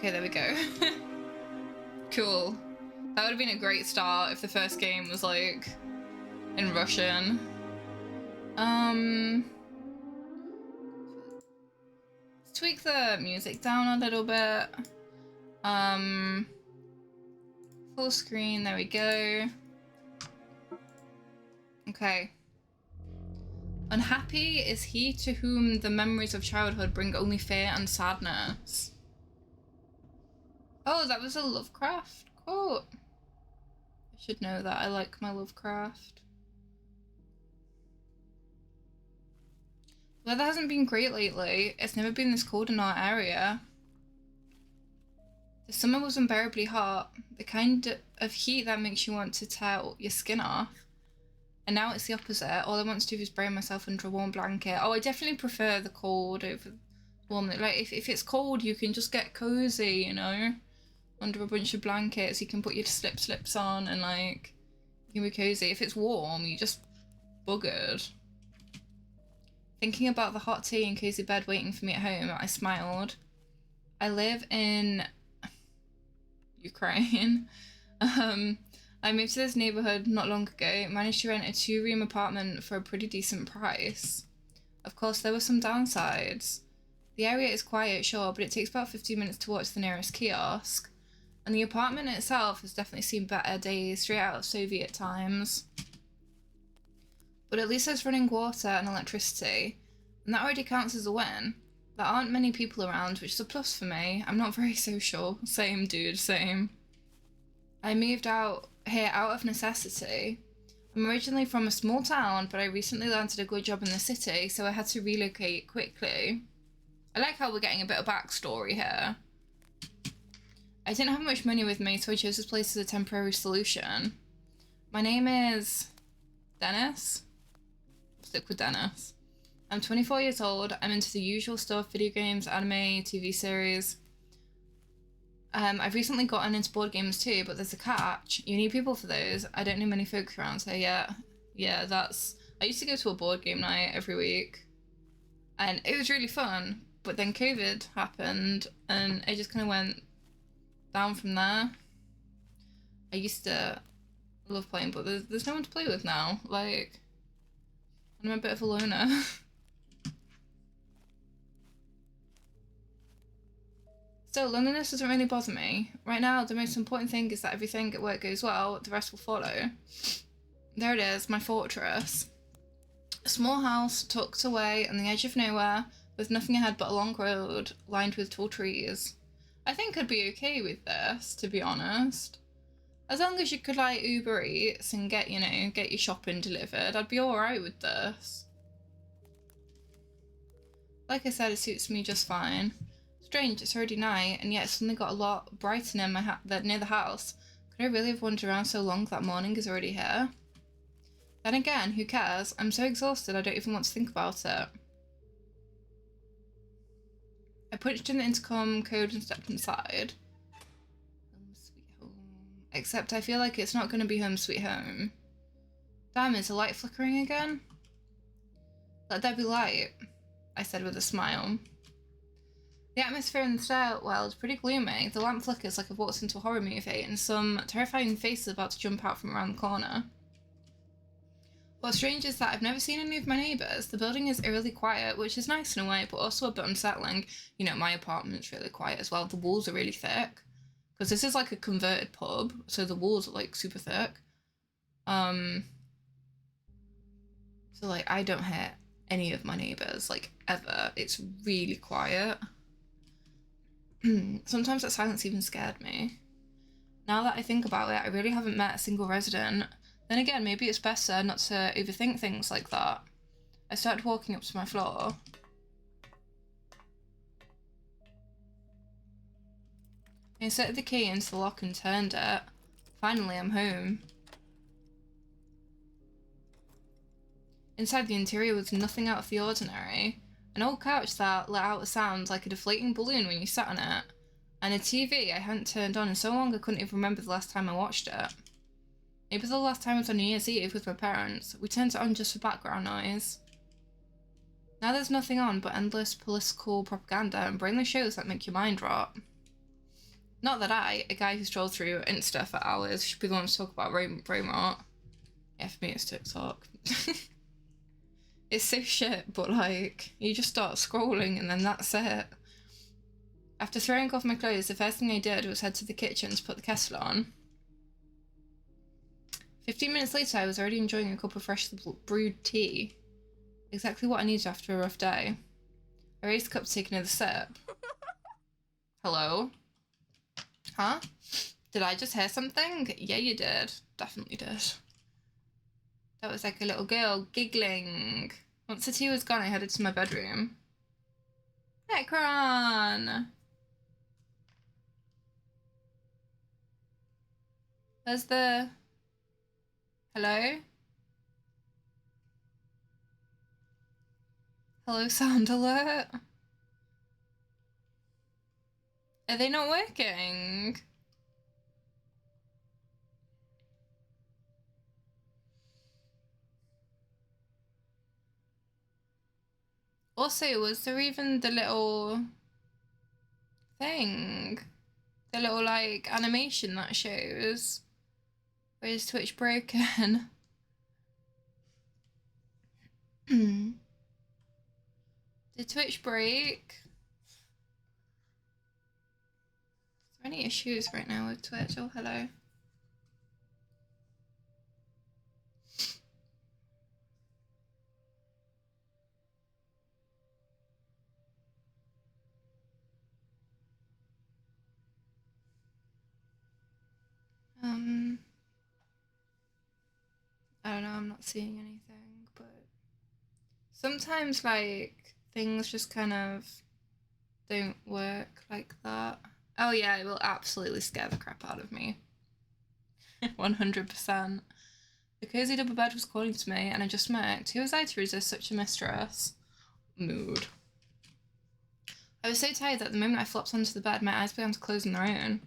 Okay, there we go. Cool. That would have been a great start if the first game was like in Russian. Let's tweak the music down a little bit. Full screen, there we go. Okay. Unhappy is he to whom the memories of childhood bring only fear and sadness. Oh, that was a Lovecraft quote. I should know that. I like my Lovecraft. Weather hasn't been great lately. It's never been this cold in our area. The summer was unbearably hot, the kind of heat that makes you want to tear your skin off. And now it's the opposite. All I want to do is bury myself under a warm blanket. Oh, I definitely prefer the cold over warm. Like, if it's cold, you can just get cozy, you know? Under a bunch of blankets, you can put your slips on and, like, you can be cozy. If it's warm, you just buggered. Thinking about the hot tea and cozy bed waiting for me at home, I smiled. I live in Ukraine. I moved to this neighborhood not long ago, managed to rent a 2-room apartment for a pretty decent price. Of course, there were some downsides. The area is quiet, sure, but it takes about 15 minutes to walk to the nearest kiosk. And the apartment itself has definitely seen better days, straight out of Soviet times. But at least there's running water and electricity, and that already counts as a win. There aren't many people around, which is a plus for me. I'm not very social. Same, dude, same. I moved out here out of necessity. I'm originally from a small town, but I recently landed a good job in the city, so I had to relocate quickly. I like how we're getting a bit of backstory here. I didn't have much money with me, so I chose this place as a temporary solution. My name is Dennis. Stick with Dennis. I'm 24 years old. I'm into the usual stuff, video games, anime, TV series. I've recently gotten into board games too, but there's a catch. You need people for those. I don't know many folks around, so yeah, that's... I used to go to a board game night every week, and it was really fun, but then COVID happened, and it just kind of went down from there. I used to love playing, but there's no one to play with now. Like, I'm a bit of a loner. Still, loneliness doesn't really bother me. Right now, the most important thing is that everything at work goes well, the rest will follow. There it is, my fortress. A small house tucked away on the edge of nowhere, with nothing ahead but a long road lined with tall trees. I think I'd be okay with this, to be honest. As long as you could, like, Uber Eats and get your shopping delivered, I'd be alright with this. Like I said, it suits me just fine. Strange, it's already night, and yet it's suddenly got a lot brighter near the house. Could I really have wandered around so long that morning is already here? Then again, who cares? I'm so exhausted I don't even want to think about it. I punched in the intercom code and stepped inside. Home sweet home. Except I feel like it's not going to be home sweet home. Damn, is the light flickering again? Let there be light, I said with a smile. The atmosphere in the stairwell is pretty gloomy. The lamp flickers like I've walked into a horror movie, and some terrifying face is about to jump out from around the corner. What's strange is that I've never seen any of my neighbours. The building is eerily quiet, which is nice in a way, but also a bit unsettling. You know, my apartment's really quiet as well. The walls are really thick. Because this is like a converted pub, so the walls are like super thick. So like, I don't hear any of my neighbours, like, ever. It's really quiet. Sometimes that silence even scared me. Now that I think about it, I really haven't met a single resident. Then again, maybe it's better not to overthink things like that. I started walking up to my floor. I inserted the key into the lock and turned it. Finally, I'm home. Inside the interior was nothing out of the ordinary. An old couch that let out a sound like a deflating balloon when you sat on it. And a TV I hadn't turned on in so long I couldn't even remember the last time I watched it. Maybe the last time was on New Year's Eve with my parents. We turned it on just for background noise. Now there's nothing on but endless political propaganda and brainless shows that make your mind rot. Not that a guy who strolls through Insta for hours, should be the one to talk about Raymart. Yeah, for me it's TikTok. It's so shit, but like, you just start scrolling and then that's it. After throwing off my clothes, the first thing I did was head to the kitchen to put the kettle on. 15 minutes later, I was already enjoying a cup of freshly brewed tea. Exactly what I needed after a rough day. I raised the cup to take another sip. Hello? Huh? Did I just hear something? Yeah, you did. Definitely did. That was like a little girl giggling. Once the tea was gone, I headed to my bedroom. Necron! Where's the... Hello? Hello, sound alert? Are they not working? Also, was there even the little thing? The little, like, animation that shows? Or is Twitch broken? Did Twitch break? Is there any issues right now with Twitch? Oh, hello. I don't know, I'm not seeing anything, but sometimes, like, things just kind of don't work like that. Oh yeah, it will absolutely scare the crap out of me. 100%. The cozy double bed was calling to me, and I just smirked. Who was I to resist such a mistress? Mood. I was so tired that the moment I flopped onto the bed, my eyes began to close on their own.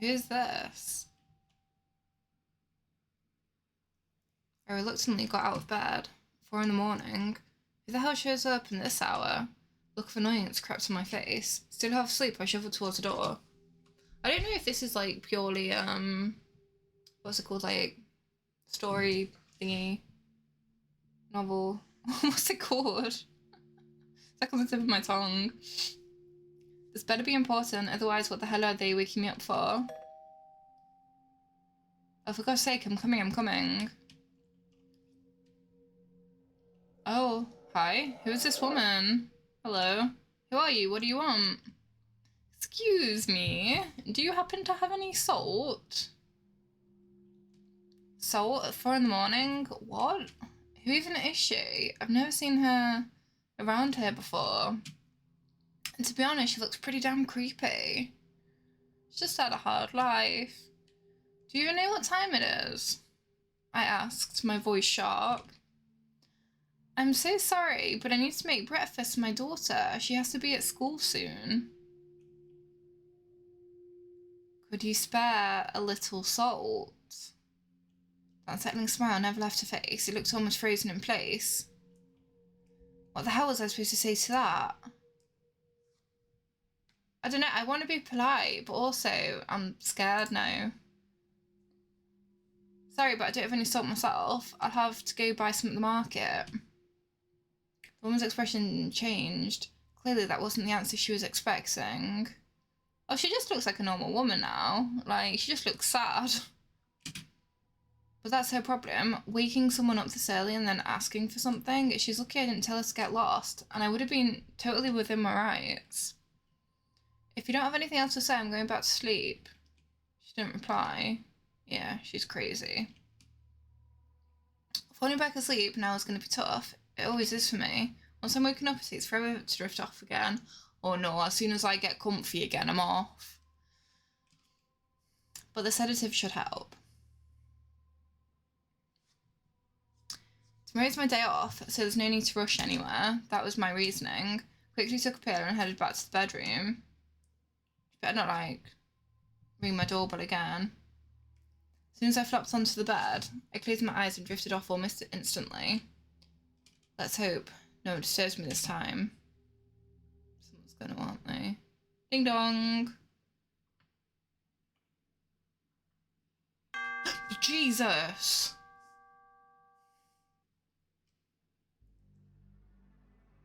Who's this? I reluctantly got out of bed. 4 in the morning. Who the hell shows up in this hour? Look of annoyance crept on my face. Still half asleep, I shuffled towards the door. I don't know if this is like purely what's it called, like story thingy novel. What's it called? It's like on the tip of my tongue. This better be important, otherwise what the hell are they waking me up for? Oh, for God's sake, I'm coming. Oh, hi. Who is this woman? Hello. Who are you? What do you want? Excuse me. Do you happen to have any salt? Salt at 4 in the morning? What? Who even is she? I've never seen her around here before. And to be honest, she looks pretty damn creepy. She's just had a hard life. Do you know what time it is? I asked, my voice sharp. I'm so sorry, but I need to make breakfast for my daughter. She has to be at school soon. Could you spare a little salt? That unsettling smile never left her face. It looked almost frozen in place. What the hell was I supposed to say to that? I don't know, I want to be polite, but also I'm scared now. Sorry, but I don't have any salt myself. I'll have to go buy some at the market. The woman's expression changed. Clearly that wasn't the answer she was expecting. Oh, she just looks like a normal woman now. Like, she just looks sad. But that's her problem. Waking someone up this early and then asking for something. She's lucky I didn't tell her to get lost, and I would have been totally within my rights. If you don't have anything else to say, I'm going back to sleep. She didn't reply. Yeah, she's crazy. Falling back asleep now is going to be tough. It always is for me. Once I'm woken up, it takes forever to drift off again. Oh no, as soon as I get comfy again, I'm off. But the sedative should help. Tomorrow's my day off, so there's no need to rush anywhere. That was my reasoning. Quickly took a pill and headed back to the bedroom. Better not, like, ring my doorbell again. As soon as I flopped onto the bed, I closed my eyes and drifted off almost instantly. Let's hope no one disturbs me this time. Someone's gonna, aren't they? Ding dong! Jesus!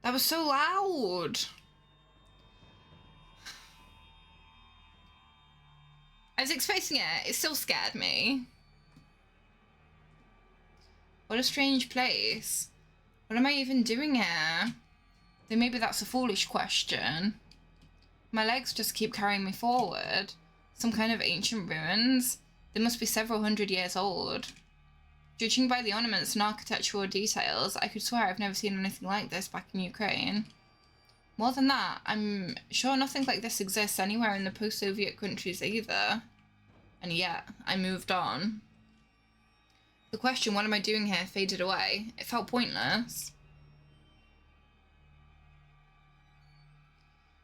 That was so loud! I was expecting it. It still scared me. What a strange place. What am I even doing here? Though maybe that's a foolish question. My legs just keep carrying me forward. Some kind of ancient ruins. They must be several hundred years old. Judging by the ornaments and architectural details, I could swear I've never seen anything like this back in Ukraine. More than that, I'm sure nothing like this exists anywhere in the post-Soviet countries either. And yet, I moved on. The question, what am I doing here, faded away. It felt pointless.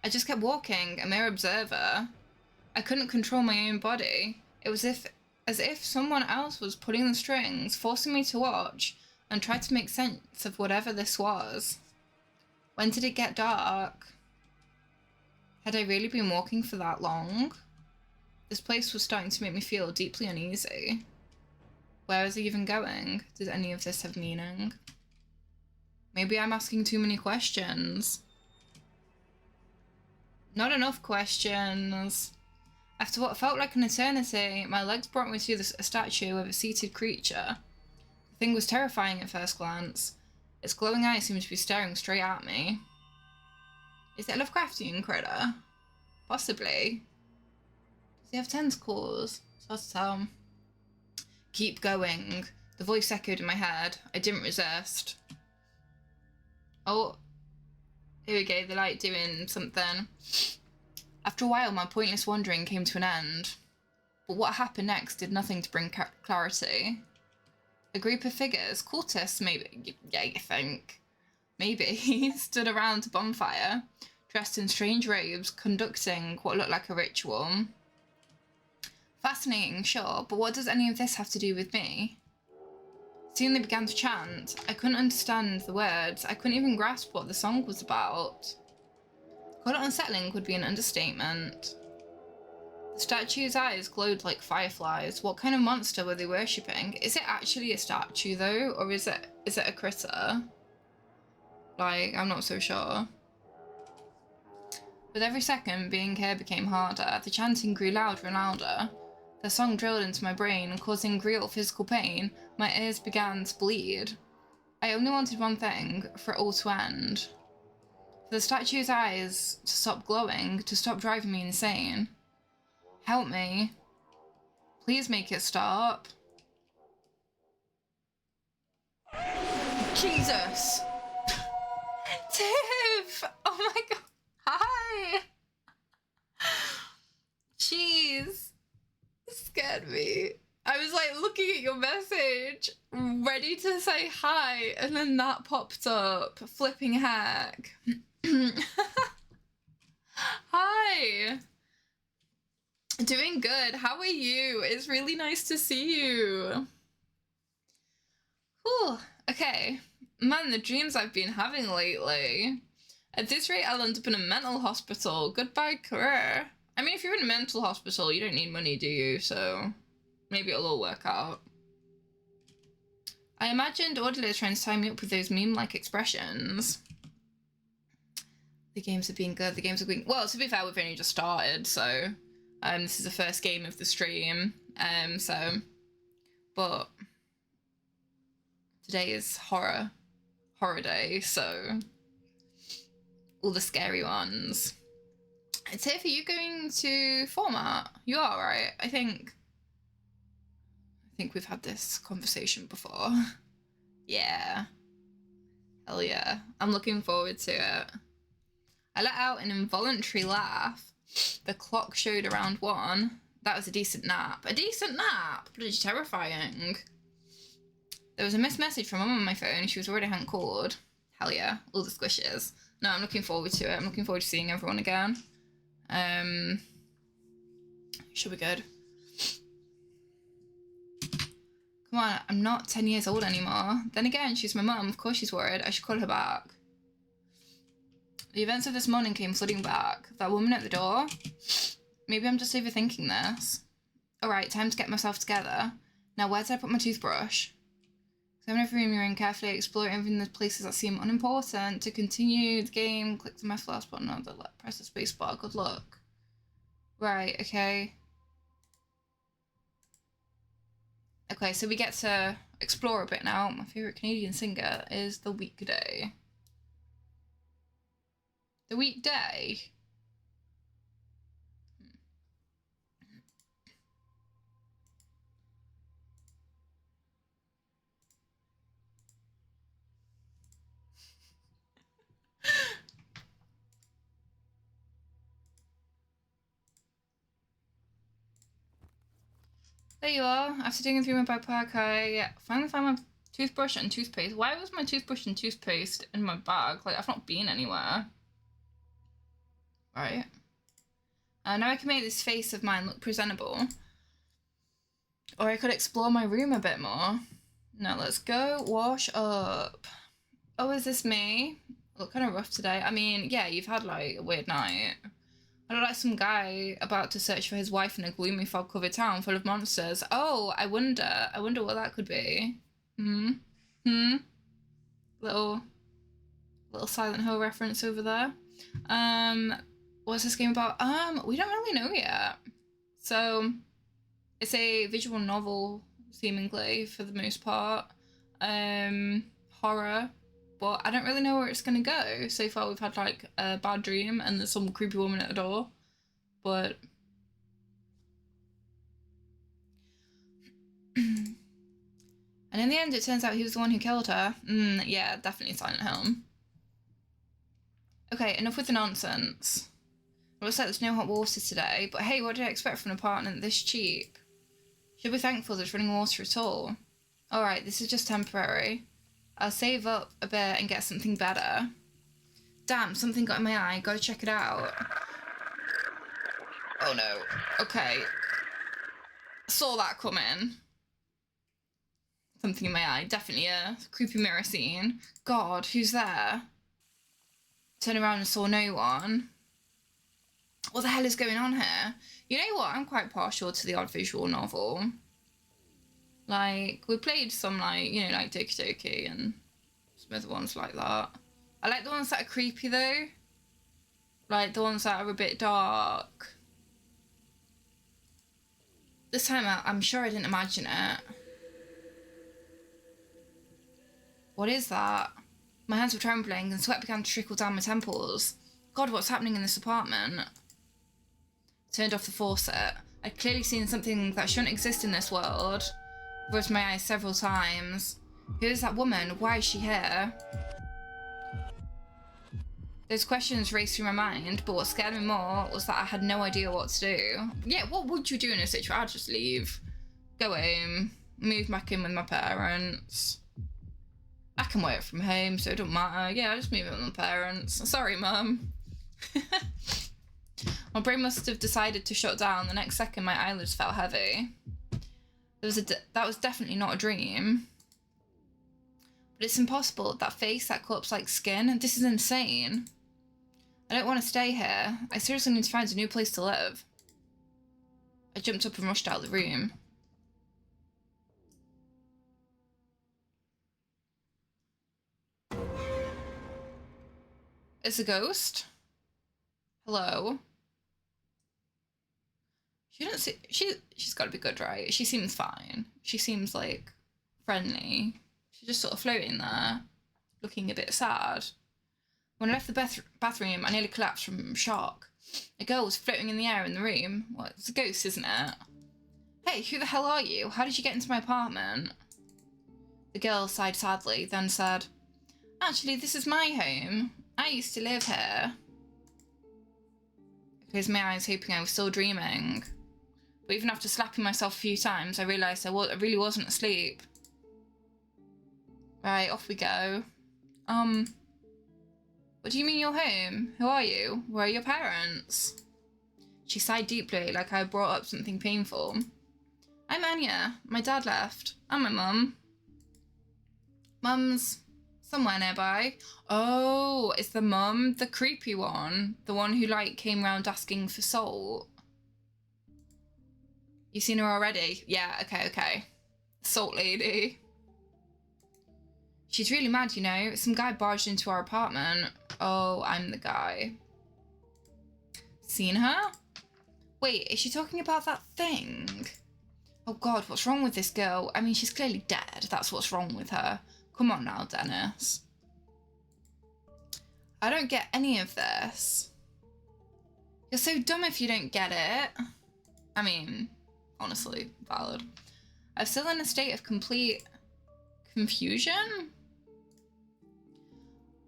I just kept walking, a mere observer. I couldn't control my own body. It was as if someone else was pulling the strings, forcing me to watch, and try to make sense of whatever this was. When did it get dark? Had I really been walking for that long? This place was starting to make me feel deeply uneasy. Where was I even going? Did any of this have meaning? Maybe I'm asking too many questions. Not enough questions. After what felt like an eternity, my legs brought me to a statue of a seated creature. The thing was terrifying at first glance. Its glowing eyes seemed to be staring straight at me. Is it a Lovecraftian critter? Possibly. Does he have tentacles? It's hard to tell. Keep going. The voice echoed in my head. I didn't resist. Oh. Here we go, the light doing something. After a while, my pointless wandering came to an end. But what happened next did nothing to bring clarity. A group of figures, cultists maybe, yeah, you think, maybe, stood around a bonfire, dressed in strange robes, conducting what looked like a ritual. Fascinating, sure, but what does any of this have to do with me? Soon they began to chant. I couldn't understand the words. I couldn't even grasp what the song was about. Call it unsettling would be an understatement. The statue's eyes glowed like fireflies. What kind of monster were they worshipping? Is it actually a statue though, or is it a critter? Like, I'm not so sure. With every second, being here became harder. The chanting grew louder and louder. The song drilled into my brain, causing real physical pain. My ears began to bleed. I only wanted one thing, for it all to end. For the statue's eyes to stop glowing, to stop driving me insane. Help me. Please make it stop. Jesus! Tiff! Oh my god. Hi! Jeez. It scared me. I was like looking at your message, ready to say hi, and then that popped up. Flipping heck. Hi! Doing good. How are you? It's really nice to see you. Whew. Okay. Man, the dreams I've been having lately. At this rate, I'll end up in a mental hospital. Goodbye, career. I mean, if you're in a mental hospital, you don't need money, do you? So maybe it'll all work out. I imagined Audley trying to tie me up with those meme-like expressions. The games have been good. The games have been... Well, to be fair, we've only just started, so... this is the first game of the stream, but today is horror day, so all the scary ones. Tiff, are you going to format? You are, right? I think we've had this conversation before. Yeah. Hell yeah. I'm looking forward to it. I let out an involuntary laugh. The clock showed around 1. That was a decent nap. A decent nap? Bloody terrifying. There was a missed message from Mum on my phone. She was worried I hadn't called. Hell yeah. All the squishes. No, I'm looking forward to it. I'm looking forward to seeing everyone again. Should be good. Come on, I'm not 10 years old anymore. Then again, she's my mum. Of course she's worried. I should call her back. The events of this morning came flooding back. That woman at the door. Maybe I'm just overthinking this. Alright, time to get myself together. Now, where did I put my toothbrush? Examine every room you're in carefully, explore even the places that seem unimportant. To continue the game, click the last button on the left, press the space bar. Good luck. Right, okay. Okay, so we get to explore a bit now. My favourite Canadian singer is The Weekday. The Weekday? There you are. After digging through my backpack, I finally found my toothbrush and toothpaste. Why was my toothbrush and toothpaste in my bag? Like, I've not been anywhere. Right. Now I can make this face of mine look presentable. Or I could explore my room a bit more. Now let's go wash up. Oh, is this me? I look kind of rough today. I mean, yeah, you've had, like, a weird night. I look like some guy about to search for his wife in a gloomy fog-covered town full of monsters. Oh, I wonder what that could be. Little Silent Hill reference over there. What's this game about? We don't really know yet. So, it's a visual novel, seemingly, for the most part. Horror. But I don't really know where it's going to go. So far we've had like a bad dream and there's some creepy woman at the door. But... and in the end it turns out he was the one who killed her. Yeah, definitely Silent Hill. Okay, enough with the nonsense. It looks like there's no hot water today. But hey, what did I expect from an apartment this cheap? Should be thankful there's running water at all. Alright, this is just temporary. I'll save up a bit and get something better. Damn, something got in my eye. Gotta check it out. Oh no. Okay. Saw that coming. Something in my eye. Definitely a creepy mirror scene. God, who's there? Turned around and saw no one. What the hell is going on here? You know what? I'm quite partial to the odd visual novel. Like, we played some, like, you know, like Doki Doki and some other ones like that. I like the ones that are creepy, though. Like, the ones that are a bit dark. This time, I'm sure I didn't imagine it. What is that? My hands were trembling and sweat began to trickle down my temples. God, what's happening in this apartment? Turned off the faucet. I'd clearly seen something that shouldn't exist in this world. Rubbed my eyes several times. Who is that woman? Why is she here? Those questions raced through my mind, but what scared me more was that I had no idea what to do. Yeah, what would you do in a situation? I'd just leave. Go home. Move back in with my parents. I can work from home, so it don't matter. Yeah, I just move in with my parents. Sorry, Mum. My brain must have decided to shut down. The next second, my eyelids felt heavy. That was definitely not a dream. But it's impossible. That face, that corpse like skin. This is insane. I don't want to stay here. I seriously need to find a new place to live. I jumped up and rushed out of the room. It's a ghost? Hello? She's got to be good, right? She seems fine. She seems, like, friendly. She's just sort of floating there, looking a bit sad. When I left the bathroom, I nearly collapsed from shock. A girl was floating in the air in the room. Well, it's a ghost, isn't it? Hey, who the hell are you? How did you get into my apartment? The girl sighed sadly, then said, Actually, this is my home. I used to live here. I closed my eyes, hoping I was still dreaming. But even after slapping myself a few times, I realised I really wasn't asleep. Right, off we go. What do you mean you're home? Who are you? Where are your parents? She sighed deeply, like I had brought up something painful. I'm Anya. My dad left. And my mum. Mum's somewhere nearby. Oh, is the mum the creepy one? The one who, like, came round asking for salt? You seen her already? Yeah, okay. Salt lady. She's really mad, you know. Some guy barged into our apartment. Oh, I'm the guy. Seen her? Wait, is she talking about that thing? Oh God, what's wrong with this girl? I mean, she's clearly dead. That's what's wrong with her. Come on now, Dennis. I don't get any of this. You're so dumb if you don't get it. I mean, honestly, valid. I'm still in a state of complete confusion.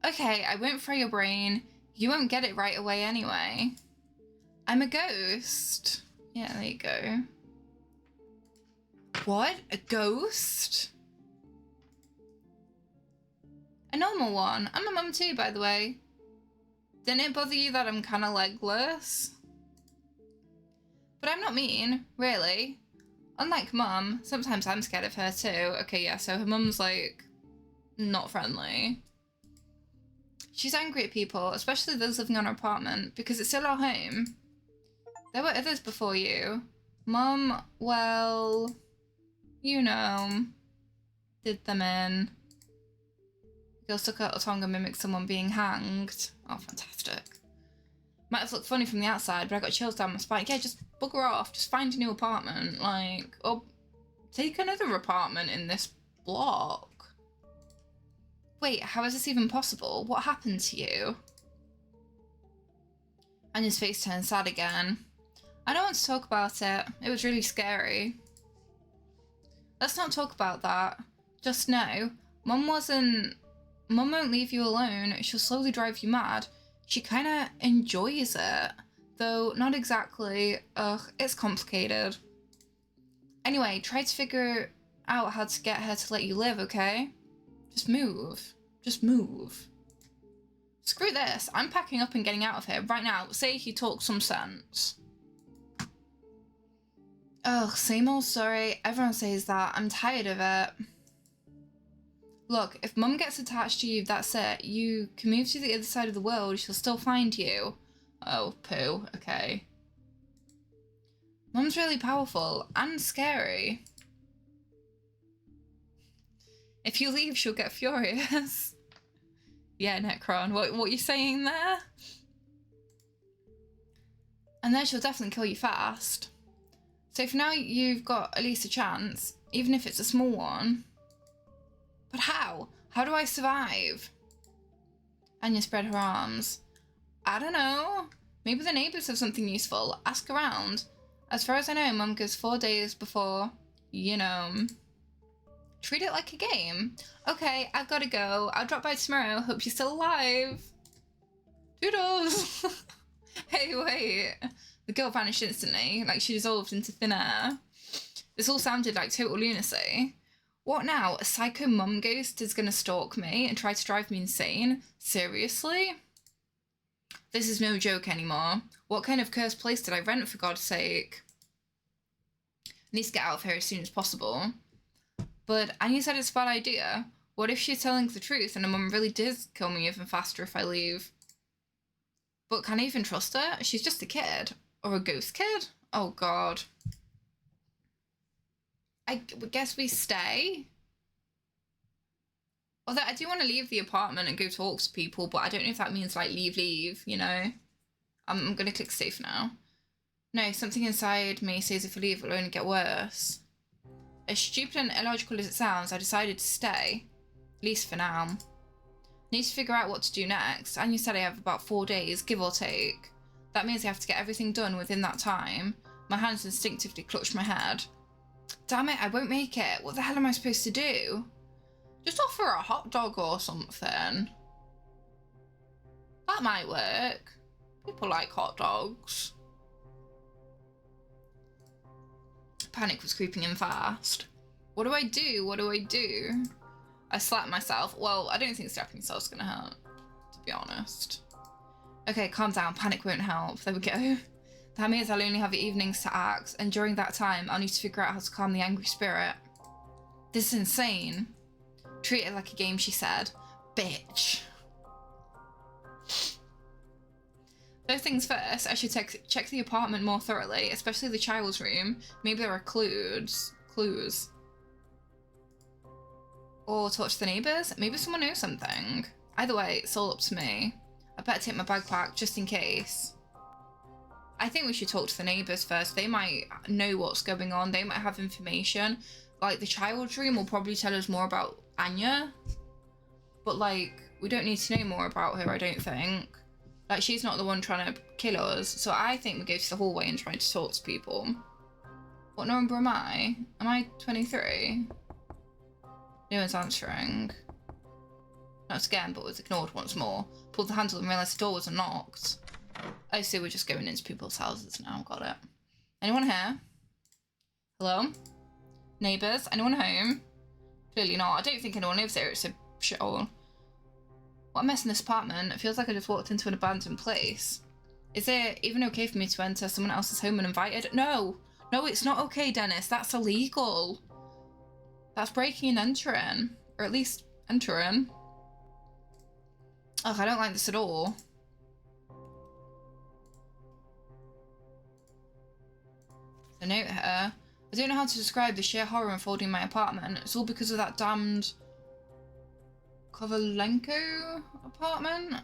Okay, I won't throw your brain. You won't get it right away anyway. I'm a ghost. Yeah, there you go. What? A ghost? A normal one. I'm a mum too, by the way. Didn't it bother you that I'm kind of legless? But I'm not mean, really. Unlike mum, sometimes I'm scared of her too. Okay, yeah, so her mum's like not friendly. She's angry at people, especially those living on her apartment, because it's still our home. There were others before you. Mum, well, you know, did them in. Girl stuck out her tongue and mimicked someone being hanged. Oh, fantastic. Might have looked funny from the outside, but I got chills down my spine. Yeah, just bugger off. Just find a new apartment. Like, or take another apartment in this block. Wait, how is this even possible? What happened to you? Anya's face turned sad again. I don't want to talk about it. It was really scary. Let's not talk about that. Just know, Mum won't leave you alone. She'll slowly drive you mad. She kind of enjoys it. Though, not exactly. Ugh, it's complicated. Anyway, try to figure out how to get her to let you live, okay? Just move. Just move. Screw this. I'm packing up and getting out of here right now. Say he talks some sense. Ugh, same old story. Everyone says that. I'm tired of it. Look, if Mum gets attached to you, that's it. You can move to the other side of the world. She'll still find you. Oh, poo. Okay. Mum's really powerful and scary. If you leave, she'll get furious. Yeah, Necron, what are you saying there? And then she'll definitely kill you fast. So for now, you've got at least a chance, even if it's a small one. But how? How do I survive? Anya spread her arms. I don't know. Maybe the neighbours have something useful. Ask around. As far as I know, Mum goes 4 days before, you know. Treat it like a game. Okay, I've got to go. I'll drop by tomorrow. Hope you're still alive. Doodles. Hey, wait. The girl vanished instantly, like she dissolved into thin air. This all sounded like total lunacy. What now? A psycho mum ghost is gonna stalk me and try to drive me insane? Seriously? This is no joke anymore. What kind of cursed place did I rent, for God's sake? I need to get out of here as soon as possible. But Anya said it's a bad idea. What if she's telling the truth and her mum really does kill me even faster if I leave? But can I even trust her? She's just a kid. Or a ghost kid? Oh, God. I guess we stay. Although I do want to leave the apartment and go talk to people, but I don't know if that means, like, leave, you know? I'm going to click save now. No, something inside me says if I leave, it'll only get worse. As stupid and illogical as it sounds, I decided to stay. At least for now. Need to figure out what to do next. Anya said I have about 4 days, give or take. That means I have to get everything done within that time. My hands instinctively clutched my head. Damn it, I won't make it. What the hell am I supposed to do? Just offer a hot dog or something. That might work. People like hot dogs. Panic was creeping in fast. What do I do? What do I do? I slapped myself. Well, I don't think slapping yourself's gonna help, to be honest. Okay, calm down. Panic won't help. There we go. That means I'll only have evenings to act, and during that time, I'll need to figure out how to calm the angry spirit. This is insane. Treat it like a game, she said. Bitch. First things first, I should check the apartment more thoroughly, especially the child's room. Maybe there are clues. Or talk to the neighbours. Maybe someone knows something. Either way, it's all up to me. I better take my backpack just in case. I think we should talk to the neighbours first. They might know what's going on. They might have information. Like, the child's room will probably tell us more about Anya. But, like, we don't need to know more about her, I don't think. Like, she's not the one trying to kill us. So I think we go to the hallway and try to talk to people. What number am I? Am I 23? No one's answering. Not again, but was ignored once more. Pulled the handle and realised the door was unlocked. I see we're just going into people's houses now. Got it. Anyone here? Hello? Neighbours? Anyone home? Clearly not. I don't think anyone lives there. It's a shithole. What a mess in this apartment. It feels like I just walked into an abandoned place. Is it even okay for me to enter someone else's home uninvited? No. No, it's not okay, Dennis. That's illegal. That's breaking and entering. Or at least entering. Ugh, I don't like this at all. The note here. I don't know how to describe the sheer horror unfolding in my apartment. It's all because of that damned Kovalenko apartment?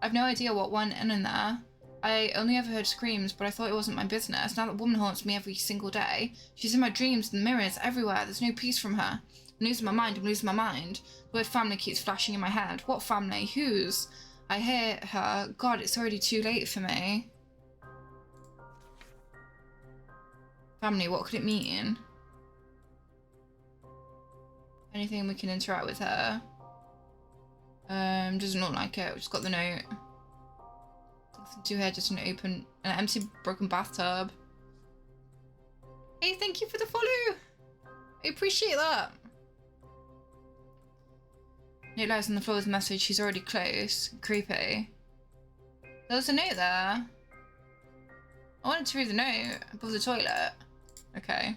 I've no idea what went in there. I only ever heard screams, but I thought it wasn't my business. Now that woman haunts me every single day. She's in my dreams, in the mirrors, everywhere. There's no peace from her. I'm losing my mind. The word family keeps flashing in my head. What family? Whose? I hear her. God, it's already too late for me. Family, what could it mean? Anything we can interact with her? Doesn't look like it. We just got the note. Nothing to her, just an empty, broken bathtub. Hey, thank you for the follow. I appreciate that. Note lies on the floor with a message. She's already close. Creepy. There was a note there. I wanted to read the note above the toilet. Okay.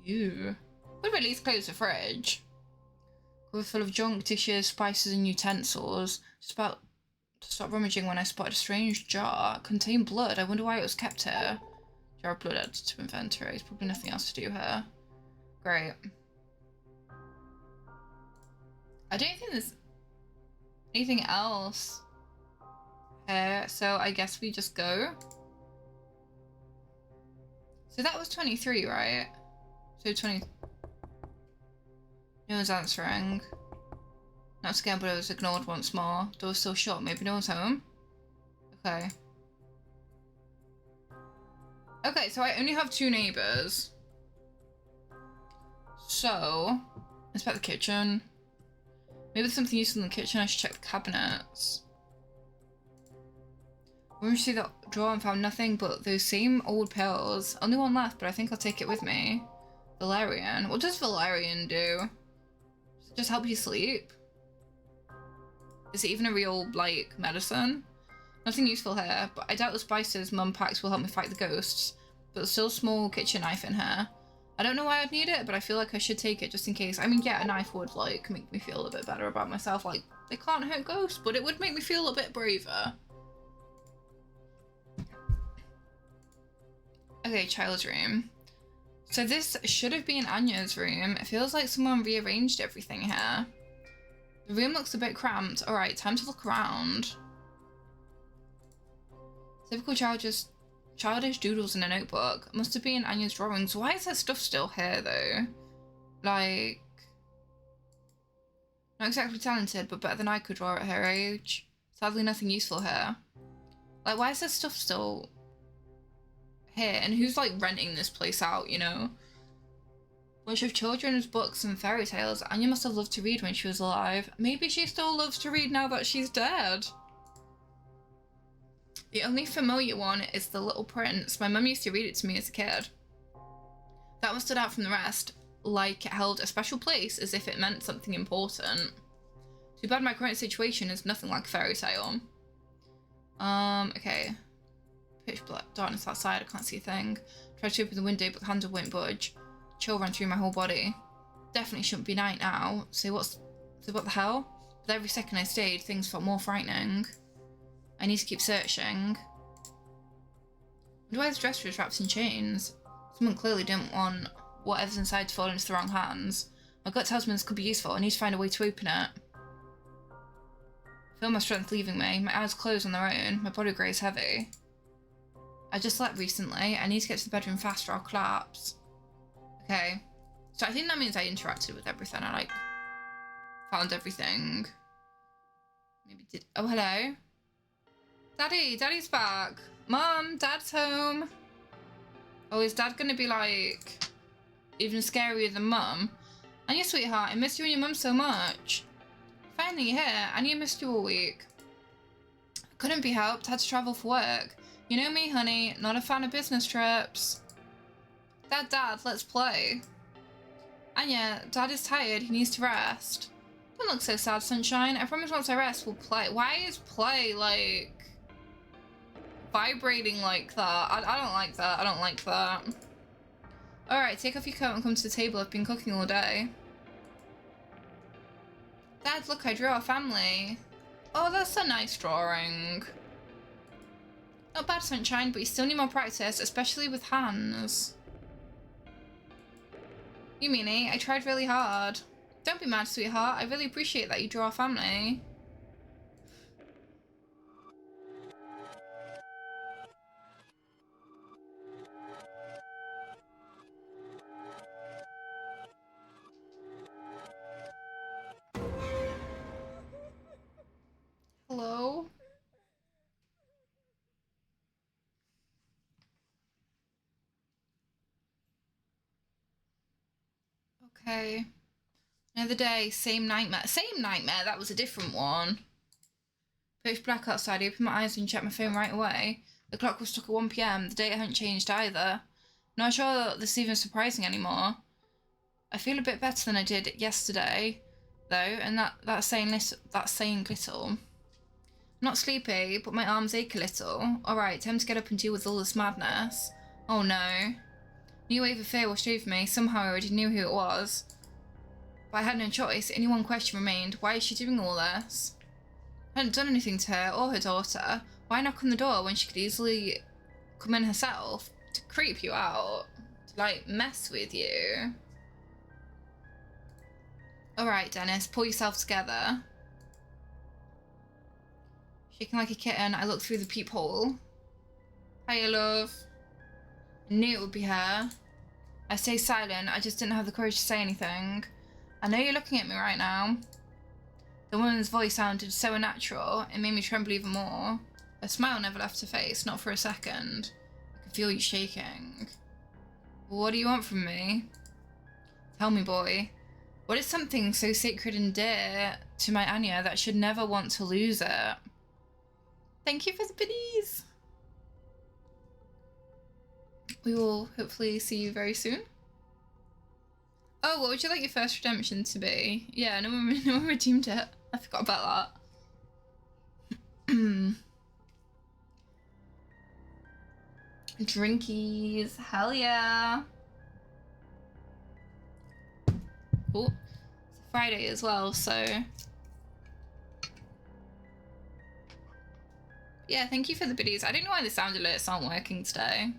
Ew. Would have at least closed the fridge. We're full of junk, dishes, spices and utensils. Just about to stop rummaging when I spotted a strange jar. It contained blood. I wonder why it was kept here. Jar of blood added to inventory. There's probably nothing else to do here. Great. I don't think there's anything else here, so I guess we just go. So that was 23, right? So 20. No one's answering. Not scared, but I was ignored once more. Door's still shut. Maybe no one's home. Okay. Okay, so I only have 2 neighbours. So, inspect the kitchen. Maybe there's something useful in the kitchen. I should check the cabinets. We went through that drawer and found nothing but those same old pills. Only one left, but I think I'll take it with me. Valerian. What does Valerian do? Does it just help you sleep? Is it even a real, like, medicine? Nothing useful here, but I doubt the spices Mum packs will help me fight the ghosts. But there's still a small kitchen knife in here. I don't know why I'd need it, but I feel like I should take it just in case. I mean, yeah, a knife would, like, make me feel a bit better about myself. Like, they can't hurt ghosts, but it would make me feel a bit braver. Okay, child's room. So this should have been Anya's room. It feels like someone rearranged everything here. The room looks a bit cramped. Alright, time to look around. Typical childish doodles in a notebook. Must have been Anya's drawings. Why is that stuff still here, though? Like... Not exactly talented, but better than I could draw at her age. Sadly, nothing useful here. Like, why is this stuff still here? And who's, like, renting this place out, you know? Bunch of children's books and fairy tales. Anya must have loved to read when she was alive. Maybe she still loves to read now that she's dead. The only familiar one is The Little Prince. My mum used to read it to me as a kid. That one stood out from the rest, like it held a special place, as if it meant something important. Too bad my current situation is nothing like a fairy tale. Okay. Pitch black darkness outside, I can't see a thing. Tried to open the window, but the handle won't budge. Chill ran through my whole body. Definitely shouldn't be night now. So what the hell? But every second I stayed, things felt more frightening. I need to keep searching. I wonder why this dresser is wrapped in chains. Someone clearly didn't want whatever's inside to fall into the wrong hands. My gut tells me this could be useful. I need to find a way to open it. I feel my strength leaving me. My eyes close on their own. My body grows heavy. I just slept recently. I need to get to the bedroom fast or I'll collapse. Okay. So I think that means I interacted with everything. I, like, found everything. Maybe did... Oh, hello. Daddy. Daddy's back. Mom, Dad's home. Oh, is Dad gonna be, like, even scarier than Mum? And your sweetheart, I missed you and your mum so much. Finally, you're here. I missed you all week. Couldn't be helped. Had to travel for work. You know me, honey. Not a fan of business trips. Dad, let's play. Anya, Dad is tired. He needs to rest. Don't look so sad, sunshine. I promise once I rest, we'll play. Why is play, like, vibrating like that? I don't like that. I don't like that. Alright, take off your coat and come to the table. I've been cooking all day. Dad, look, I drew our family. Oh, that's a nice drawing. Not bad, sunshine, but you still need more practice, especially with hands. You mean it? I tried really hard. Don't be mad, sweetheart. I really appreciate that you draw our family. Hello? Okay. Another day, same nightmare. Same nightmare? That was a different one. Pitch black outside. I opened my eyes and checked my phone right away. The clock was stuck at 1 PM. The date hadn't changed either. Not sure this is even surprising anymore. I feel a bit better than I did yesterday, though, and that's saying little. I'm not sleepy, but my arms ache a little. Alright, time to get up and deal with all this madness. Oh no. New wave of fear washed over me. Somehow I already knew who it was. But I had no choice. Only one question remained. Why is she doing all this? I hadn't done anything to her or her daughter. Why knock on the door when she could easily come in herself to creep you out? To, like, mess with you? Alright, Dennis, pull yourself together. Shaking like a kitten, I look through the peephole. Hiya, love. I knew it would be her. I stay silent, I just didn't have the courage to say anything. I know you're looking at me right now. The woman's voice sounded so unnatural, it made me tremble even more. A smile never left her face, not for a second. I could feel you shaking. What do you want from me? Tell me, boy. What is something so sacred and dear to my Anya that I should never want to lose it? Thank you for the biddies. We will hopefully see you very soon. Oh, what would you like your first redemption to be? Yeah, no one redeemed it. I forgot about that. Drinkies. Hell yeah. Oh, it's a Friday as well, so... Yeah, thank you for the biddies. I don't know why the sound alerts aren't working today.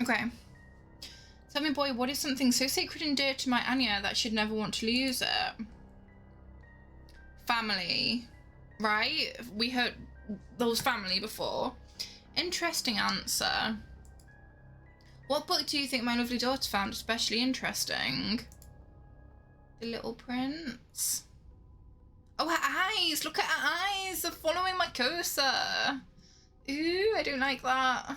Okay. Tell me, boy, what is something so sacred and dear to my Anya that I should never want to lose it? Family. Right? We heard those family before. Interesting answer. What book do you think my lovely daughter found especially interesting? The Little Prince. Oh, her eyes! Look at her eyes! They're following my cursor. Ooh, I don't like that.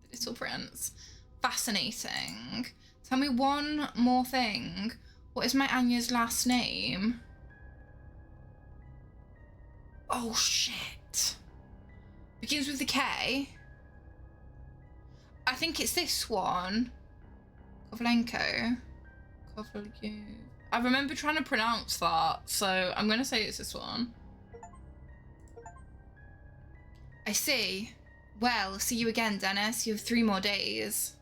The Little Prince. Fascinating. Tell me one more thing. What is my Anya's last name? Oh, shit. Begins with the K. I think it's this one. Kovalenko. I remember trying to pronounce that, so I'm going to say it's this one. I see. Well, see you again, Dennis. You have 3 more days.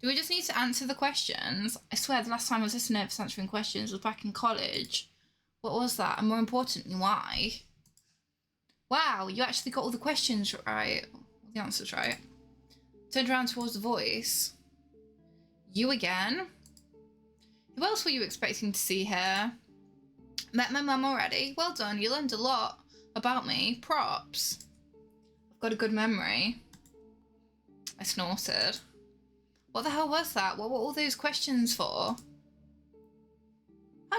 Do we just need to answer the questions? I swear the last time I was this nervous answering questions was back in college. What was that? And more importantly, why? Wow, you actually got all the questions right. The answers right. Turned around towards the voice. You again? Who else were you expecting to see here? Met my mum already. Well done, you learned a lot about me. Props. I've got a good memory. I snorted. What the hell was that? What were all those questions for? Hard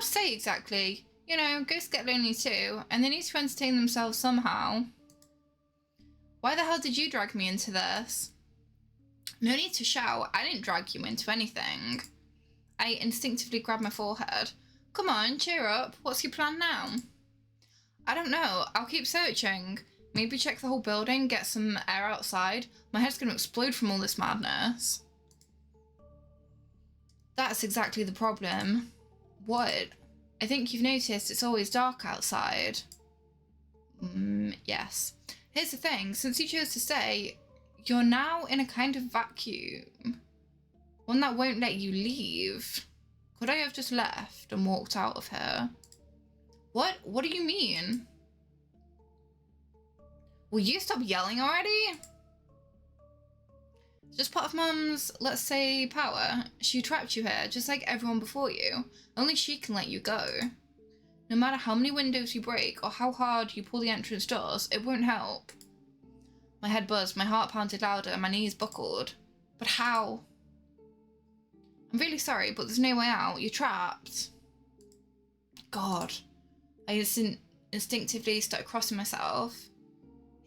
to say exactly. You know, ghosts get lonely too, and they need to entertain themselves somehow. Why the hell did you drag me into this? No need to shout. I didn't drag you into anything. I instinctively grabbed my forehead. Come on, cheer up. What's your plan now? I don't know. I'll keep searching. Maybe check the whole building, get some air outside. My head's going to explode from all this madness. That's exactly the problem. What? I think you've noticed it's always dark outside. Yes. Here's the thing. Since you chose to stay, you're now in a kind of vacuum. One that won't let you leave. Could I have just left and walked out of here? What? What do you mean? Will you stop yelling already? Just part of Mum's, let's say, power. She trapped you here, just like everyone before you. Only she can let you go. No matter how many windows you break or how hard you pull the entrance doors, it won't help. My head buzzed, my heart pounded louder, and my knees buckled. But how? I'm really sorry, but there's no way out. You're trapped. God. I instinctively started crossing myself.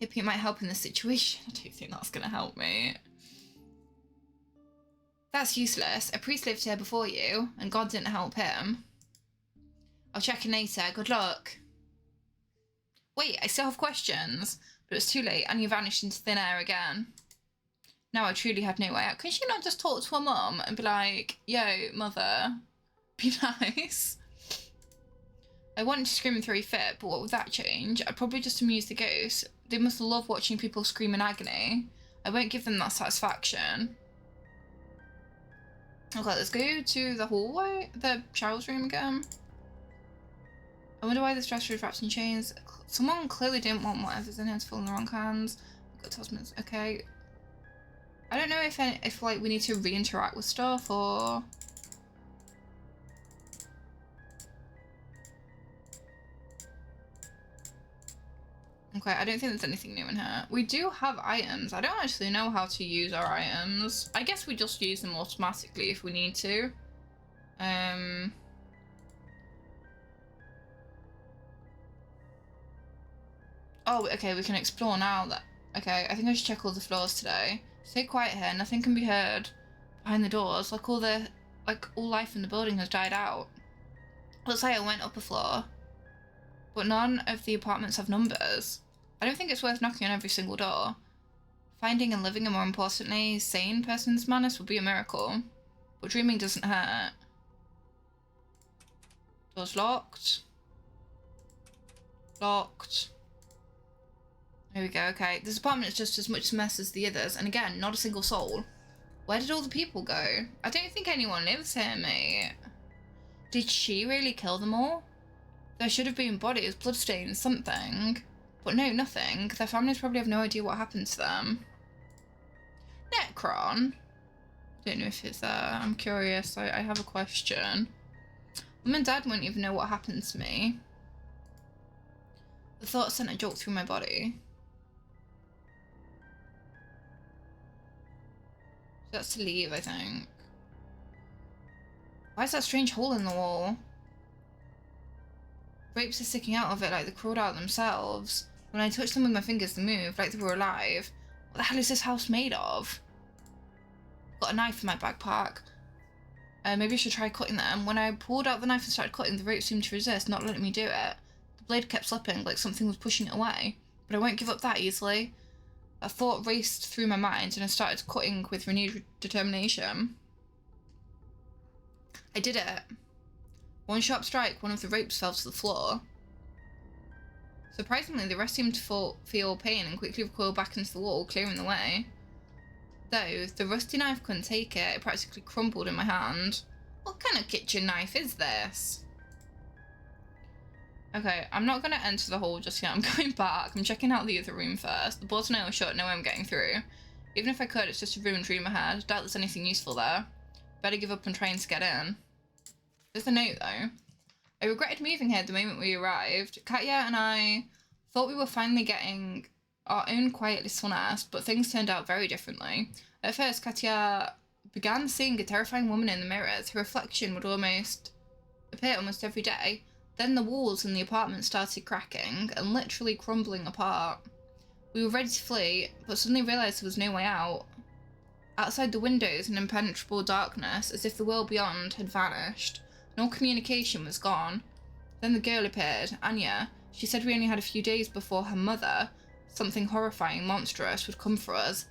Hoping it might help in this situation. I don't think that's going to help me. That's useless. A priest lived here before you, and God didn't help him. I'll check in later. Good luck. Wait, I still have questions. But it's too late, and you vanished into thin air again. Now I truly had no way out. Can she not just talk to her mum and be like, yo, mother, be nice? I wanted to scream and throw a fit, but what would that change? I'd probably just amuse the ghosts. They must love watching people scream in agony. I won't give them that satisfaction. Okay, let's go to the hallway, the child's room again. I wonder why this dresser is wrapped in chains. Someone clearly didn't want whatever's in here to fall in the wrong hands. Got Tasman's. Okay. I don't know if like we need to re-interact with stuff or. Okay, I don't think there's anything new in here. We do have items. I don't actually know how to use our items. I guess we just use them automatically if we need to. Oh, okay, we can explore now. Okay, I think I should check all the floors today. Stay quiet here. Nothing can be heard behind the doors. Like all life in the building has died out. Looks like I went up a floor, but none of the apartments have numbers. I don't think it's worth knocking on every single door. Finding and living a more importantly sane person's madness would be a miracle, but dreaming doesn't hurt. Doors locked. Locked. Here we go, okay. This apartment is just as much a mess as the others, and again, not a single soul. Where did all the people go? I don't think anyone lives here, mate. Did she really kill them all? There should have been bodies, bloodstains, something. But no, nothing. Their families probably have no idea what happened to them. Necron? Don't know if it's there. I'm curious. I have a question. Mum and Dad won't even know what happened to me. The thought sent a jolt through my body. That's to leave, I think. Why is that strange hole in the wall? Grapes are sticking out of it like they crawled out themselves. When I touched them with my fingers, they moved like they were alive. What the hell is this house made of? Got a knife in my backpack. Maybe I should try cutting them. When I pulled out the knife and started cutting, the rope seemed to resist, not letting me do it. The blade kept slipping, like something was pushing it away. But I won't give up that easily. A thought raced through my mind and I started cutting with renewed determination. I did it. One sharp strike, one of the ropes fell to the floor. Surprisingly, the rest seemed to feel pain and quickly recoiled back into the wall, clearing the way. Though the rusty knife couldn't take it, it practically crumpled in my hand. What kind of kitchen knife is this? Okay, I'm not going to enter the hall just yet. I'm going back. I'm checking out the other room first. The door's nailed shut, no way I'm getting through. Even if I could, it's just a ruined room ahead. Doubt there's anything useful there. Better give up on trying to get in. There's a note, though. I regretted moving here the moment we arrived. Katya and I thought we were finally getting our own quiet little nest, but things turned out very differently. At first, Katya began seeing a terrifying woman in the mirrors. Her reflection would appear almost every day. Then the walls in the apartment started cracking and literally crumbling apart. We were ready to flee, but suddenly realised there was no way out. Outside the windows, an impenetrable darkness, as if the world beyond had vanished. And all communication was gone. Then the girl appeared, Anya. She said we only had a few days before her mother, something horrifying, monstrous, would come for us.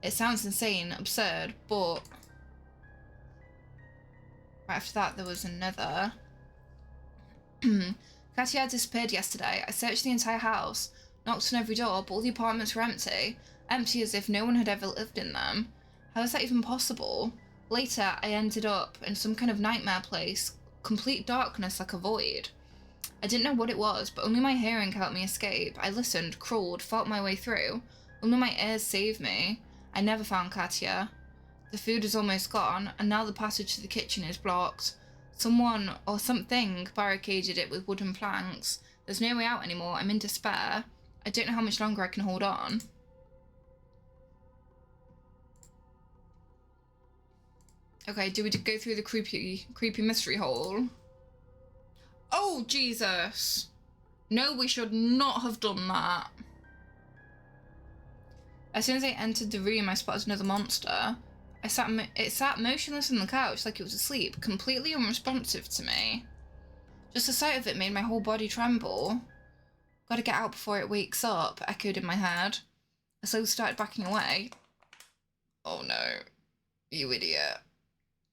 It sounds insane, absurd, but... Right after that, there was another. Katya had disappeared yesterday. I searched the entire house, knocked on every door, but all the apartments were empty. Empty as if no one had ever lived in them. How is that even possible? Later, I ended up in some kind of nightmare place. Complete darkness like a void. I didn't know what it was, but only my hearing helped me escape. I listened, crawled, fought my way through. Only my ears saved me. I never found Katya. The food is almost gone, and now the passage to the kitchen is blocked. Someone or something barricaded it with wooden planks. There's no way out anymore. I'm in despair. I don't know how much longer I can hold on. Okay, do we go through the creepy mystery hole? Oh, Jesus. No, we should not have done that. As soon as I entered the room, I spotted another monster. It sat motionless on the couch like it was asleep, completely unresponsive to me. Just the sight of it made my whole body tremble. Gotta get out before it wakes up, echoed in my head. I slowly started backing away. Oh no, you idiot.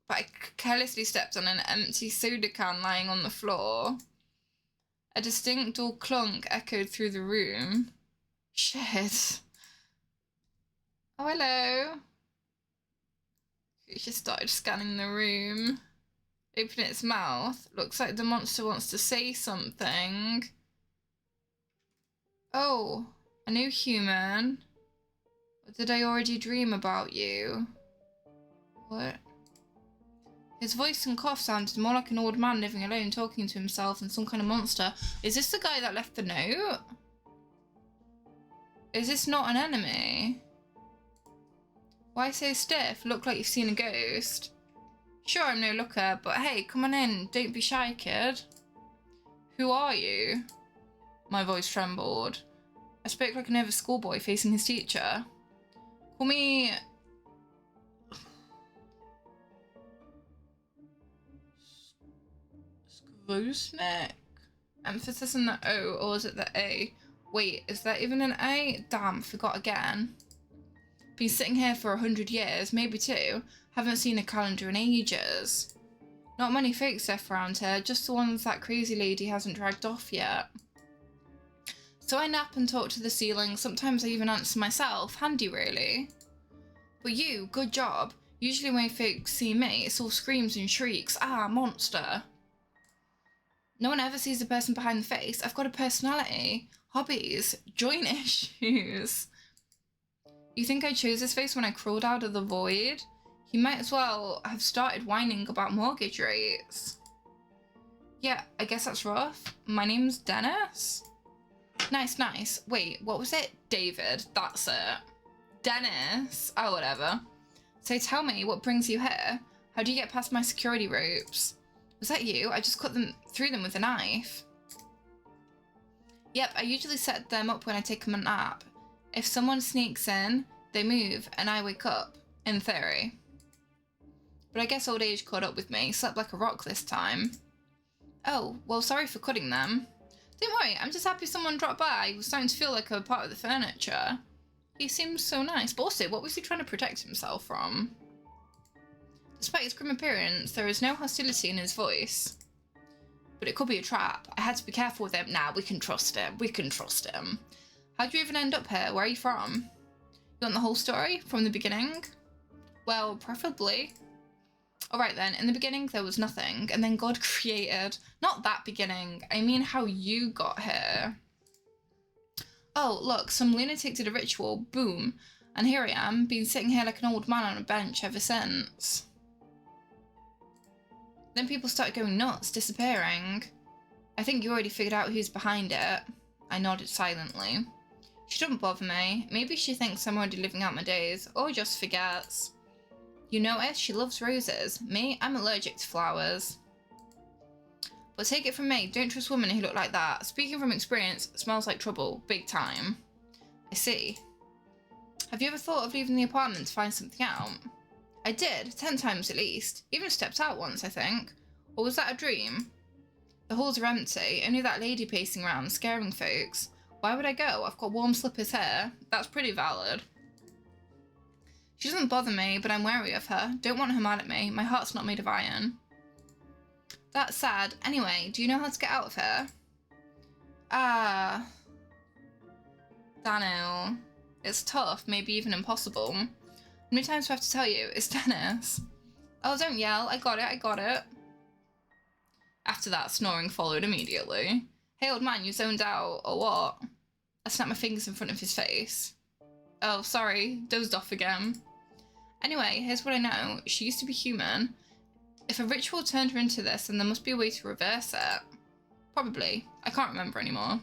But I carelessly stepped on an empty soda can lying on the floor. A distinct dull clunk echoed through the room. Shit. Oh, hello. It just started scanning the room. Open its mouth. Looks like the monster wants to say something. Oh, a new human. Or did I already dream about you? What? His voice and cough sounded more like an old man living alone, talking to himself than some kind of monster. Is this the guy that left the note? Is this not an enemy? Why so stiff? Look like you've seen a ghost. Sure, I'm no looker, but hey, come on in. Don't be shy, kid. Who are you? My voice trembled. I spoke like a nervous schoolboy facing his teacher. Call me... Skvosnik? Emphasis on the O, or is it the A? Wait, is there even an A? Damn, forgot again. Been sitting here for 100 years, maybe two. Haven't seen a calendar in ages. Not many folks left around here, just the ones that crazy lady hasn't dragged off yet. So I nap and talk to the ceiling, sometimes I even answer myself. Handy, really. But you, good job. Usually when folks see me, it's all screams and shrieks. Ah, monster. No one ever sees the person behind the face. I've got a personality, hobbies, joint issues. You think I chose this face when I crawled out of the void? He might as well have started whining about mortgage rates. Yeah, I guess that's rough. My name's Dennis. Nice, nice. Wait, what was it? David, that's it. Dennis. Oh, whatever. So tell me, what brings you here? How do you get past my security ropes? Was that you? I just cut through them with a knife. Yep, I usually set them up when I take a nap. If someone sneaks in, they move, and I wake up, in theory. But I guess old age caught up with me, slept like a rock this time. Oh, well, sorry for cutting them. Don't worry, I'm just happy someone dropped by. He was starting to feel like a part of the furniture. He seems so nice. But also, what was he trying to protect himself from? Despite his grim appearance, there is no hostility in his voice. But it could be a trap. I had to be careful with him. Nah, we can trust him. We can trust him. How'd you even end up here? Where are you from? You want the whole story? From the beginning? Well, preferably. Alright then, in the beginning there was nothing, and then God created... Not that beginning, I mean how you got here. Oh, look, some lunatic did a ritual, boom. And here I am, been sitting here like an old man on a bench ever since. Then people started going nuts, disappearing. I think you already figured out who's behind it. I nodded silently. She doesn't bother me. Maybe she thinks I'm already living out my days, or just forgets. You notice she loves roses. Me, I'm allergic to flowers. But take it from me, don't trust women who look like that. Speaking from experience, it smells like trouble, big time. I see. Have you ever thought of leaving the apartment to find something out? I did, 10 times at least. Even stepped out once, I think. Or was that a dream? The halls are empty, only that lady pacing around, scaring folks. Why would I go? I've got warm slippers here. That's pretty valid. She doesn't bother me, but I'm wary of her. Don't want her mad at me. My heart's not made of iron. That's sad. Anyway, do you know how to get out of here? Daniel. It's tough, maybe even impossible. How many times do I have to tell you? It's Dennis. Oh, don't yell. I got it. After that, snoring followed immediately. Hey, old man, you zoned out, or what? I snapped my fingers in front of his face. Oh, sorry. Dozed off again. Anyway, here's what I know. She used to be human. If a ritual turned her into this, then there must be a way to reverse it. Probably. I can't remember anymore.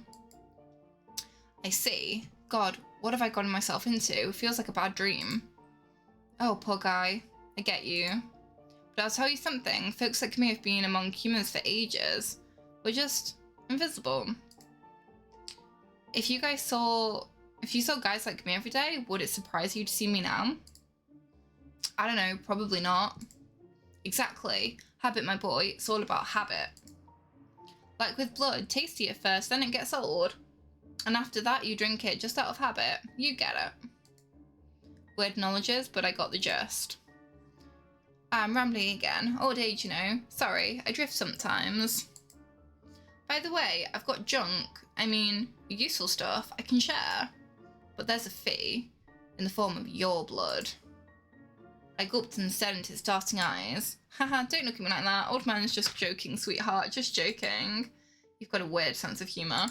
I see. God, what have I gotten myself into? It feels like a bad dream. Oh, poor guy. I get you. But I'll tell you something. Folks like me have been among humans for ages. We're just invisible. If you saw guys like me every day, would it surprise you to see me now? I don't know, probably not. Exactly. Habit, my boy. It's all about habit. Like with blood, tasty at first, then it gets old. And after that, you drink it just out of habit. You get it. Weird knowledges, but I got the gist. I'm rambling again. Old age, you know. Sorry, I drift sometimes. By the way, I've got junk. I mean, useful stuff I can share. But there's a fee in the form of your blood. I gulped and stared into his darting eyes. Haha, don't look at me like that. Old man's just joking, sweetheart. Just joking. You've got a weird sense of humour.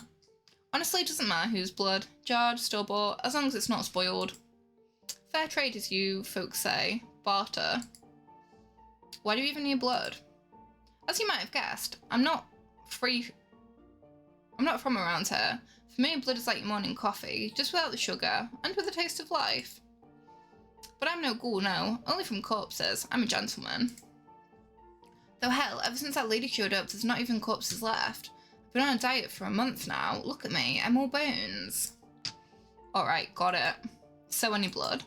Honestly, it doesn't matter whose blood. Jarred, store-bought, as long as it's not spoiled. Fair trade, as you folks say. Barter. Why do you even need blood? As you might have guessed, I'm not from around here. For me, blood is like morning coffee, just without the sugar, and with a taste of life. But I'm no ghoul, no. Only from corpses. I'm a gentleman. Though hell, ever since that lady showed up, there's not even corpses left. I've been on a diet for a month now. Look at me, I'm all bones. Alright, got it. So any blood?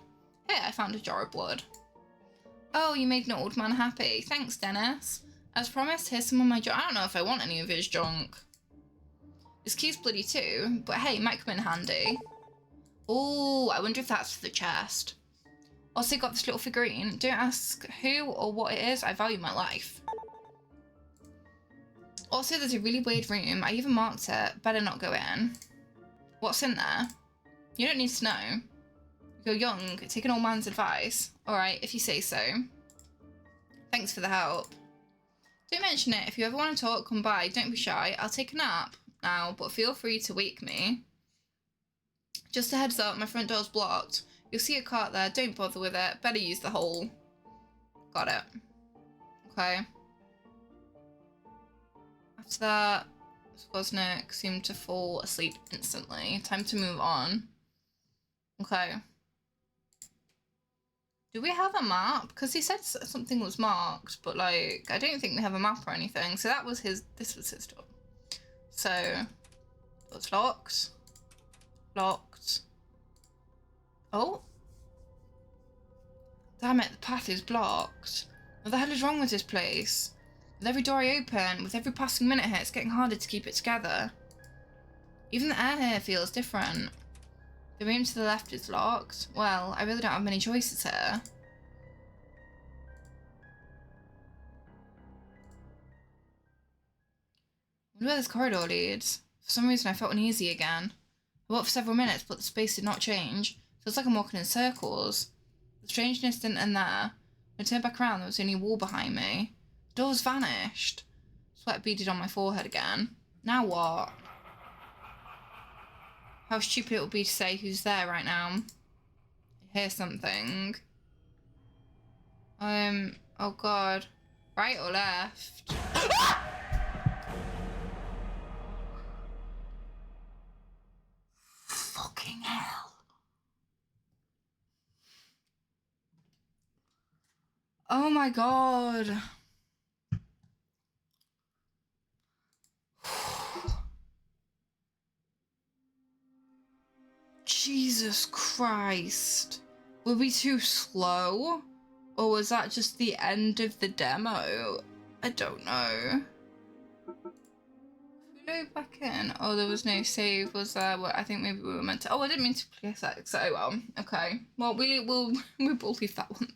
Hey, I found a jar of blood. Oh, you made an old man happy. Thanks, Dennis. As promised, here's some of my junk. I don't know if I want any of his junk. His key's bloody too, but hey, might come in handy. Oh, I wonder if that's for the chest. Also got this little figurine. Don't ask who or what it is. I value my life. Also, there's a really weird room. I even marked it. Better not go in. What's in there? You don't need to know. You're young. Take an old man's advice. Alright, if you say so. Thanks for the help. Don't mention it. If you ever want to talk, come by. Don't be shy. I'll take a nap now, but feel free to wake me. Just a heads up, my front door's blocked. You'll see a cart there. Don't bother with it. Better use the hole. Got it. Okay. After that, Skosnik seemed to fall asleep instantly. Time to move on. Okay. Do we have a map? Because he said something was marked, but like, I don't think we have a map or anything. So that was this was his door. So, it's locked. Locked. Oh. Damn it, the path is blocked. What the hell is wrong with this place? With every door I open, with every passing minute here, it's getting harder to keep it together. Even the air here feels different. The room to the left is locked. Well, I really don't have many choices here. I wonder where this corridor leads. For some reason I felt uneasy again. I walked for several minutes, but the space did not change. Feels like I'm walking in circles. The strangeness didn't end there. When I turned back around, there was only a wall behind me. The doors vanished. Sweat beaded on my forehead again. Now what? How stupid it would be to say who's there right now. I hear something. Oh god. Right or left? Fucking hell. Oh my god. Jesus Christ. Were we too slow? Or was that just the end of the demo? I don't know. If we go back in. Oh, there was no save, was there? Well, I think maybe we were meant to. Oh, I didn't mean to click that. So, well, okay. Well, we'll leave that one there.